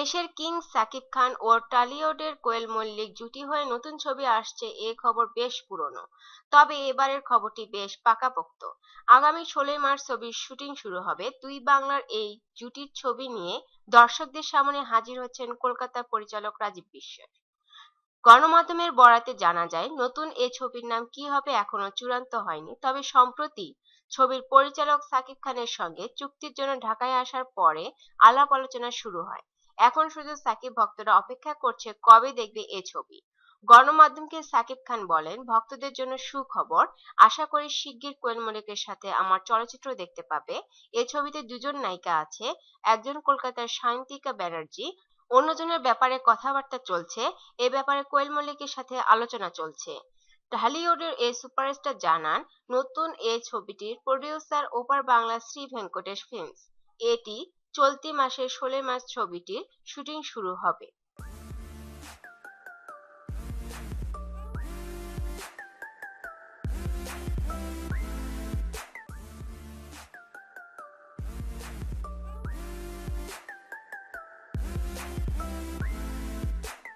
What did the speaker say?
দেশের কিং সাকিব খান ও টলিউডের কোয়েল মল্লিক জুটি হয়ে নতুন ছবি আসছে, এ খবর বেশ পুরনো। তবে এবারের খবরটি বেশ পাকাপোক্ত। আগামী 16 মার্চ ছবির শুটিং শুরু হবে। দুই বাংলার এই জুটির ছবি নিয়ে দর্শকদের সামনে হাজির হচ্ছেন কলকাতার পরিচালক রাজীব বিশ্বাস। গণমাধ্যমের বরাতে জানা যায়, নতুন এ ছবির নাম কি হবে এখনো চূড়ান্ত হয়নি। তবে সম্প্রতি ছবির পরিচালক সাকিব খানের সঙ্গে চুক্তির জন্য ঢাকায় আসার পরে আলাপ আলোচনা শুরু হয়। এখন শুধু সাকিব ভক্তরা অপেক্ষা করছে কবে দেখবে এ ছবি। গণমাধ্যমকে সাকিব খান বলেন, ভক্তদের জন্য সুখবর, আশা করি শিগগির কোয়েল মল্লিকের সাথে আমার চলচ্চিত্র দেখতে পাবে। এ ছবিতে দুজন নায়িকা আছে, একজন কলকাতার সায়ন্তিকা ব্যানার্জি, অন্যজনের ব্যাপারে কথাবার্তা চলছে। এ ব্যাপারে কোয়েল মল্লিকের সাথে আলোচনা চলছে। ঢালিউডের এই সুপারস্টার জানান, নতুন এ ছবিটির প্রডিউসার ওপার বাংলা শ্রী ভেঙ্কটেশ ফিল্মস। এটি চলতি মাসের 16 মার্চ ছবিটির শুটিং শুরু হবে।